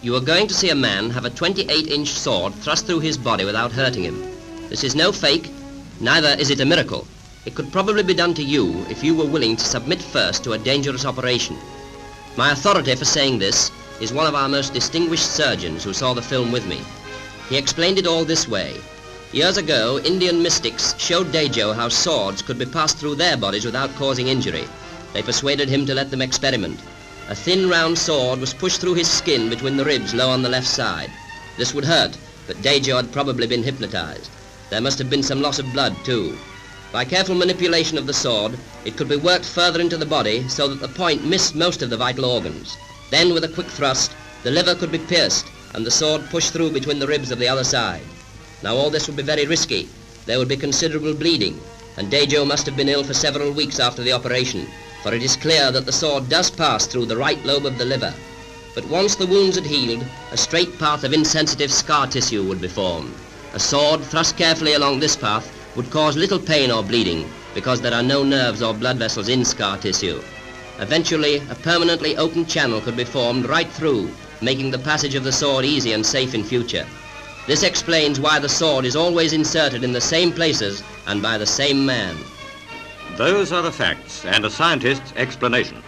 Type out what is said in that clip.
You are going to see a man have a 28-inch sword thrust through his body without hurting him. This is no fake, neither is it a miracle. It could probably be done to you if you were willing to submit first to a dangerous operation. My authority for saying this is one of our most distinguished surgeons who saw the film with me. He explained it all this way. Years ago, Indian mystics showed Dejo how swords could be passed through their bodies without causing injury. They persuaded him to let them experiment. A thin round sword was pushed through his skin between the ribs low on the left side. This would hurt, but Dejo had probably been hypnotized. There must have been some loss of blood too. By careful manipulation of the sword, it could be worked further into the body so that the point missed most of the vital organs. Then with a quick thrust, the liver could be pierced and the sword pushed through between the ribs of the other side. Now all this would be very risky. There would be considerable bleeding, and Dejo must have been ill for several weeks after the operation, for it is clear that the sword does pass through the right lobe of the liver. But once the wounds had healed, a straight path of insensitive scar tissue would be formed. A sword thrust carefully along this path would cause little pain or bleeding because there are no nerves or blood vessels in scar tissue. Eventually, a permanently open channel could be formed right through, making the passage of the sword easy and safe in future. This explains why the sword is always inserted in the same places and by the same man. Those are the facts and a scientist's explanation.